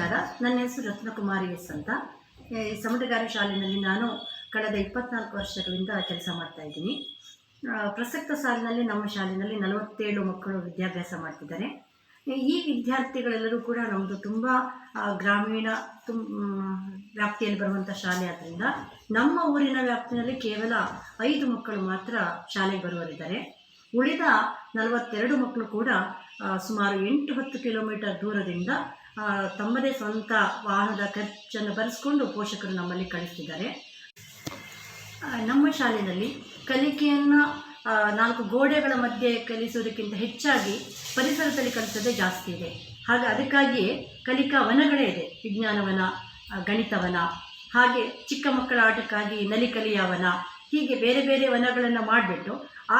ನಮಸ್ಕಾರ. ನನ್ನ ಹೆಸರು ರತ್ನಕುಮಾರಿ ಎಸ್ ಅಂತ. ಸಮುದ್ರಗಾರ ಶಾಲೆಯಲ್ಲಿ ನಾನು ಕಳೆದ 24 ವರ್ಷಗಳಿಂದ ಕೆಲಸ ಮಾಡ್ತಾ ಇದ್ದೀನಿ. ಪ್ರಸಕ್ತ ಸಾಲಿನಲ್ಲಿ ನಮ್ಮ ಶಾಲೆಯಲ್ಲಿ 47 ಮಕ್ಕಳು ವಿದ್ಯಾಭ್ಯಾಸ ಮಾಡ್ತಿದ್ದಾರೆ. ಈ ವಿದ್ಯಾರ್ಥಿಗಳೆಲ್ಲರೂ ಕೂಡ ನಮ್ಮದು ತುಂಬ ಗ್ರಾಮೀಣ ವ್ಯಾಪ್ತಿಯಲ್ಲಿ ಬರುವಂಥ ಶಾಲೆ ಆದ್ದರಿಂದ ನಮ್ಮ ಊರಿನ ವ್ಯಾಪ್ತಿಯಲ್ಲಿ ಕೇವಲ 5 ಮಕ್ಕಳು ಮಾತ್ರ ಶಾಲೆಗೆ ಬರುವರಿದ್ದಾರೆ. ಉಳಿದ 42 ಮಕ್ಕಳು ಕೂಡ ಸುಮಾರು 8-10 ಕಿಲೋಮೀಟರ್ ದೂರದಿಂದ ತಮ್ಮದೇ ಸ್ವಂತ ವಾಹನದ ಖರ್ಚನ್ನು ಭರಿಸ್ಕೊಂಡು ಪೋಷಕರು ನಮ್ಮಲ್ಲಿ ಕಳಿಸ್ತಿದ್ದಾರೆ. ನಮ್ಮ ಶಾಲೆಯಲ್ಲಿ ಕಲಿಕೆಯನ್ನು 4 ಗೋಡೆಗಳ ಮಧ್ಯೆ ಕಲಿಸೋದಕ್ಕಿಂತ ಹೆಚ್ಚಾಗಿ ಪರಿಸರದಲ್ಲಿ ಕಲಿಸೋದೇ ಜಾಸ್ತಿ ಇದೆ. ಹಾಗೆ ಅದಕ್ಕಾಗಿಯೇ ಕಲಿಕಾ ವನಗಳೇ ಇದೆ. ವಿಜ್ಞಾನವನ, ಗಣಿತವನ, ಹಾಗೆ ಚಿಕ್ಕ ಮಕ್ಕಳ ಆಟಕ್ಕಾಗಿ ನಲಿಕಲಿಯ ವನ, ಹೀಗೆ ಬೇರೆ ಬೇರೆ ವನಗಳನ್ನು ಮಾಡಿಬಿಟ್ಟು ಆ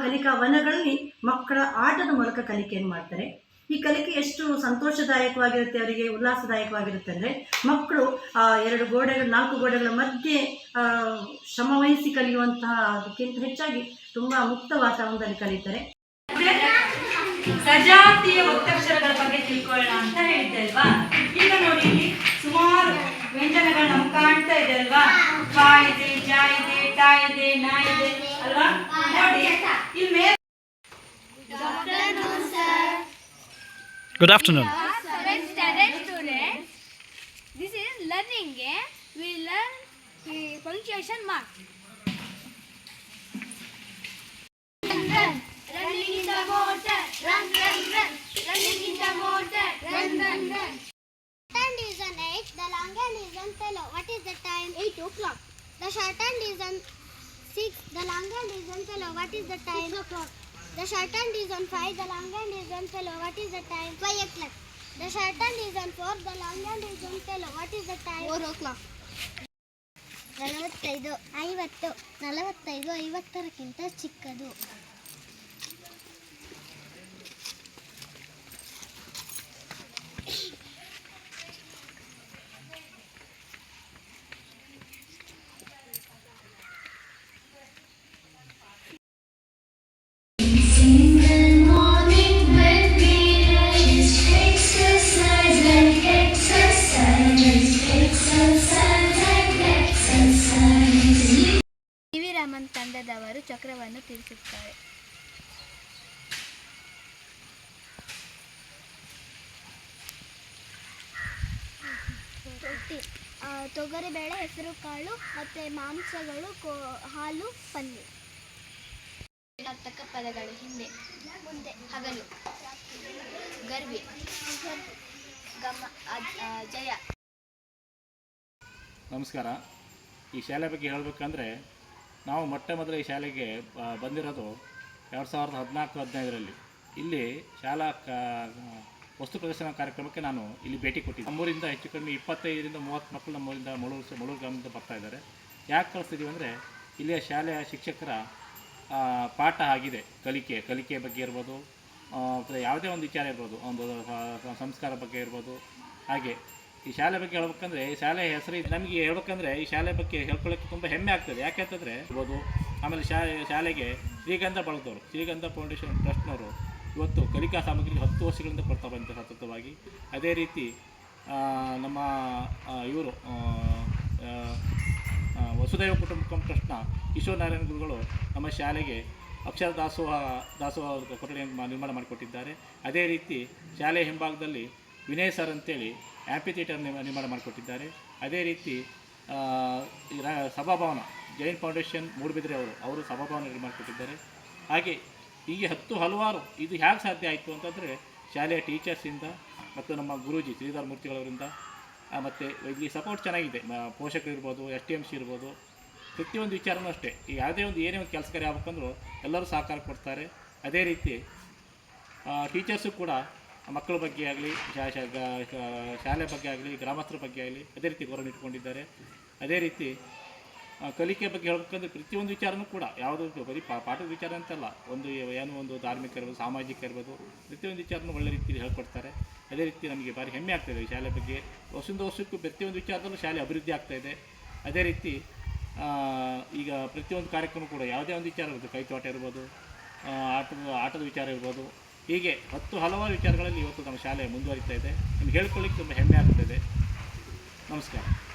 ಕಲಿಕಾ ವನಗಳಲ್ಲಿ ಮಕ್ಕಳ ಆಟದ ಮೂಲಕ ಕಲಿಕೆಯನ್ನು ಮಾಡ್ತಾರೆ. ಈ ಕಲಿಕೆ ಎಷ್ಟು ಸಂತೋಷದಾಯಕವಾಗಿರುತ್ತೆ, ಅವರಿಗೆ ಉಲ್ಲಾಸದಾಯಕವಾಗಿರುತ್ತೆ ಅಂದರೆ ಮಕ್ಕಳು 4 ಗೋಡೆಗಳ ಮಧ್ಯೆ ಶ್ರಮವಹಿಸಿ ಕಲಿಯುವಂತಹ ಅದಕ್ಕಿಂತ ಹೆಚ್ಚಾಗಿ ತುಂಬ ಮುಕ್ತ ವಾತಾವರಣದಲ್ಲಿ ಕಲಿತಾರೆ. ಸಜಾತಿಯ ಒತ್ತಕ್ಷರಗಳ ಬಗ್ಗೆ ತಿಳ್ಕೊಳ್ಳೋಣ ಅಂತ ಹೇಳಿದ್ದೆ ಅಲ್ವಾ. ಈಗ ನೋಡಿ, ಇಲ್ಲಿ ಸುಮಾರು ವ್ಯಂಜನಗಳು ನಮ್ಗೆ ಕಾಣ್ತಾ ಇದೆ ಅಲ್ವಾ. ಪಾ ಇದೆ, ಜಾ ಇದೆ, ಟಾ ಇದೆ, ನಾ ಇದೆ ಅಲ್ವಾ. ನೋಡಿ ಇಲ್ಲಿ ಮೇಲೆ. Good afternoon. Students, this is learning. We learn punctuation mark. Running in the motor, run, run, run. Running in the motor, run, run, run. The short hand is on 8, the long hand is on 12. What is the time? 8 o'clock. The short hand is on 6, the long hand is on 12. What is the time? 6 o'clock. The short hand is on 5, the long hand is on 12. What is the time? 5 o'clock. The short hand is on 4, the long hand is on 12. What is the time? 4 o'clock. 45, 50, 45, 50ಕ್ಕಿಂತ ಚಿಕ್ಕದು. ರಾಮನ್ ತಂಡದವರು ಚಕ್ರವನ್ನು ತಿರುಗಿಸುತ್ತಾರೆ. ತೊಗರಿಬೇಳೆ, ಹೆಸರು ಕಾಳು ಮತ್ತು ಮಾಂಸಗಳು, ಹಾಲು, ಪನ್ನೀರ್. ಋಣಾತ್ಮಕ ಪದಗಳು: ಹಿಂದೆ, ಮುಂದೆ, ಹಗಲು, ಗರ್ವಿ, ಜಯ. ನಮಸ್ಕಾರ. ಈ ಶಾಲೆ ಬಗ್ಗೆ ಹೇಳಬೇಕಂದ್ರೆ ನಾವು ಮೊಟ್ಟ ಮೊದಲು ಈ ಶಾಲೆಗೆ ಬಂದಿರೋದು 2014-15ರಲ್ಲಿ. ಇಲ್ಲಿ ಶಾಲಾ ವಸ್ತು ಪ್ರದರ್ಶನ ಕಾರ್ಯಕ್ರಮಕ್ಕೆ ನಾನು ಇಲ್ಲಿ ಭೇಟಿ ಕೊಟ್ಟಿದ್ದೆ. ನಮ್ಮೂರಿಂದ ಹೆಚ್ಚು ಕಡಿಮೆ 25-30 ಮಕ್ಕಳು ನಮ್ಮೂರಿಂದ ಮುಳೂರು ಗ್ರಾಮದಿಂದ ಬರ್ತಾ ಇದ್ದಾರೆ. ಯಾಕೆ ಕಳಿಸ್ತಿದ್ದೀವಿ ಅಂದರೆ ಇಲ್ಲಿಯ ಶಾಲೆಯ ಶಿಕ್ಷಕರ ಪಾಠ ಆಗಿದೆ. ಕಲಿಕೆ ಬಗ್ಗೆ ಇರ್ಬೋದು, ಯಾವುದೇ ಒಂದು ವಿಚಾರ ಇರ್ಬೋದು, ಒಂದು ಸಂಸ್ಕಾರ ಬಗ್ಗೆ ಇರ್ಬೋದು. ಹಾಗೆ ಈ ಶಾಲೆ ಬಗ್ಗೆ ಹೇಳ್ಬೇಕಂದ್ರೆ ಈ ಶಾಲೆ ಹೆಸರು ನಮಗೆ ಹೇಳ್ಬೇಕಂದ್ರೆ ಈ ಶಾಲೆ ಬಗ್ಗೆ ಹೇಳ್ಕೊಳ್ಳೋಕ್ಕೆ ತುಂಬ ಹೆಮ್ಮೆ ಆಗ್ತದೆ. ಯಾಕೆಂತಂದರೆ ಇರ್ಬೋದು. ಆಮೇಲೆ ಶಾಲೆಗೆ ಶ್ರೀಗಂಧ ಬಳದವರು, ಶ್ರೀಗಂಧ ಫೌಂಡೇಶನ್ ಟ್ರಸ್ಟ್ನವರು ಇವತ್ತು ಕಲಿಕಾ ಸಾಮಗ್ರಿ 10 ವರ್ಷಗಳಿಂದ ಕೊಡ್ತಾ ಬಂದ ಸತತವಾಗಿ. ಅದೇ ರೀತಿ ನಮ್ಮ ಇವರು ವಸುದೈವ ಕುಟುಂಬಕಂ ಟ್ರಸ್ಟ್ನ ಕಿಶೋರ್ ನಾರಾಯಣ ಗುರುಗಳು ನಮ್ಮ ಶಾಲೆಗೆ ಅಕ್ಷರ ದಾಸೋಹ ಕೊಠಡಿಯನ್ನು ನಿರ್ಮಾಣ ಮಾಡಿಕೊಟ್ಟಿದ್ದಾರೆ. ಅದೇ ರೀತಿ ಶಾಲೆಯ ಹಿಂಭಾಗದಲ್ಲಿ ವಿನಯ್ ಸರ್ ಅಂತೇಳಿ ಆ್ಯಂಪಿ ಥಿಯೇಟರ್ ನಿರ್ಮಾಣ ಮಾಡಿಕೊಟ್ಟಿದ್ದಾರೆ. ಅದೇ ರೀತಿ ಸಭಾಭವನ ಜೈನ್ ಫೌಂಡೇಶನ್ ಮೂಡುಬಿದ್ರೆ ಅವರು ಸಭಾಭವನ ನಿರ್ಮಾಣ ಮಾಡಿಕೊಟ್ಟಿದ್ದಾರೆ. ಹಾಗೆ ಹೀಗೆ ಹಲವಾರು. ಇದು ಹೇಗೆ ಸಾಧ್ಯ ಆಯಿತು ಅಂತಂದರೆ ಶಾಲೆಯ ಟೀಚರ್ಸಿಂದ ಮತ್ತು ನಮ್ಮ ಗುರೂಜಿ ಶ್ರೀಧರ ಮೂರ್ತಿಗಳವರಿಂದ, ಮತ್ತು ಇಲ್ಲಿ ಸಪೋರ್ಟ್ ಚೆನ್ನಾಗಿದೆ. ಪೋಷಕರು ಇರ್ಬೋದು, STMC ಇರ್ಬೋದು, ಪ್ರತಿಯೊಂದು ವಿಚಾರನೂ ಅಷ್ಟೇ. ಈಗ ಯಾವುದೇ ಏನೇ ಒಂದು ಕೆಲಸ ಕಾರ್ಯ ಆಗ್ಬೇಕಂದ್ರೂ ಎಲ್ಲರೂ ಸಹಕಾರ ಕೊಡ್ತಾರೆ. ಅದೇ ರೀತಿ ಟೀಚರ್ಸು ಕೂಡ ಮಕ್ಕಳ ಬಗ್ಗೆ ಆಗಲಿ, ಶಾಲೆ ಬಗ್ಗೆ ಆಗಲಿ, ಗ್ರಾಮಸ್ಥರ ಬಗ್ಗೆ ಆಗಲಿ ಅದೇ ರೀತಿ ಗೌರವ ಇಟ್ಕೊಂಡಿದ್ದಾರೆ. ಅದೇ ರೀತಿ ಕಲಿಕೆ ಬಗ್ಗೆ ಹೇಳ್ಬೇಕಂದ್ರೆ ಪ್ರತಿಯೊಂದು ವಿಚಾರನೂ ಕೂಡ ಯಾವುದೋ ಬರೀ ಪಾಠದ ವಿಚಾರ ಅಂತಲ್ಲ, ಒಂದು ಧಾರ್ಮಿಕ ಇರ್ಬೋದು, ಸಾಮಾಜಿಕ ಇರ್ಬೋದು, ಪ್ರತಿಯೊಂದು ವಿಚಾರನೂ ಒಳ್ಳೆ ರೀತಿಯಲ್ಲಿ ಹೇಳ್ಕೊಡ್ತಾರೆ. ಅದೇ ರೀತಿ ನಮಗೆ ಭಾರಿ ಹೆಮ್ಮೆ ಆಗ್ತಾಯಿದೆ ಈ ಶಾಲೆ ಬಗ್ಗೆ. ವರ್ಷಕ್ಕೂ ಪ್ರತಿಯೊಂದು ವಿಚಾರದಲ್ಲೂ ಶಾಲೆ ಅಭಿವೃದ್ಧಿ ಆಗ್ತಾಯಿದೆ. ಅದೇ ರೀತಿ ಈಗ ಪ್ರತಿಯೊಂದು ಕಾರ್ಯಕ್ರಮ ಕೂಡ ಯಾವುದೇ ಒಂದು ವಿಚಾರ ಇರ್ಬೋದು, ಕೈತೋಟ ಇರ್ಬೋದು, ಆಟದ ವಿಚಾರ ಇರ್ಬೋದು, ಹೀಗೆ ಹಲವಾರು ವಿಚಾರಗಳಲ್ಲಿ ಇವತ್ತು ನಮ್ಮ ಶಾಲೆ ಮುಂದುವರಿತಾ ಇದೆ. ನಿಮ್ಗೆ ಹೇಳ್ಕೊಳ್ಳಿಕ್ಕೆ ತುಂಬ ಹೆಮ್ಮೆ ಆಗ್ತಾಯಿದೆ. ನಮಸ್ಕಾರ.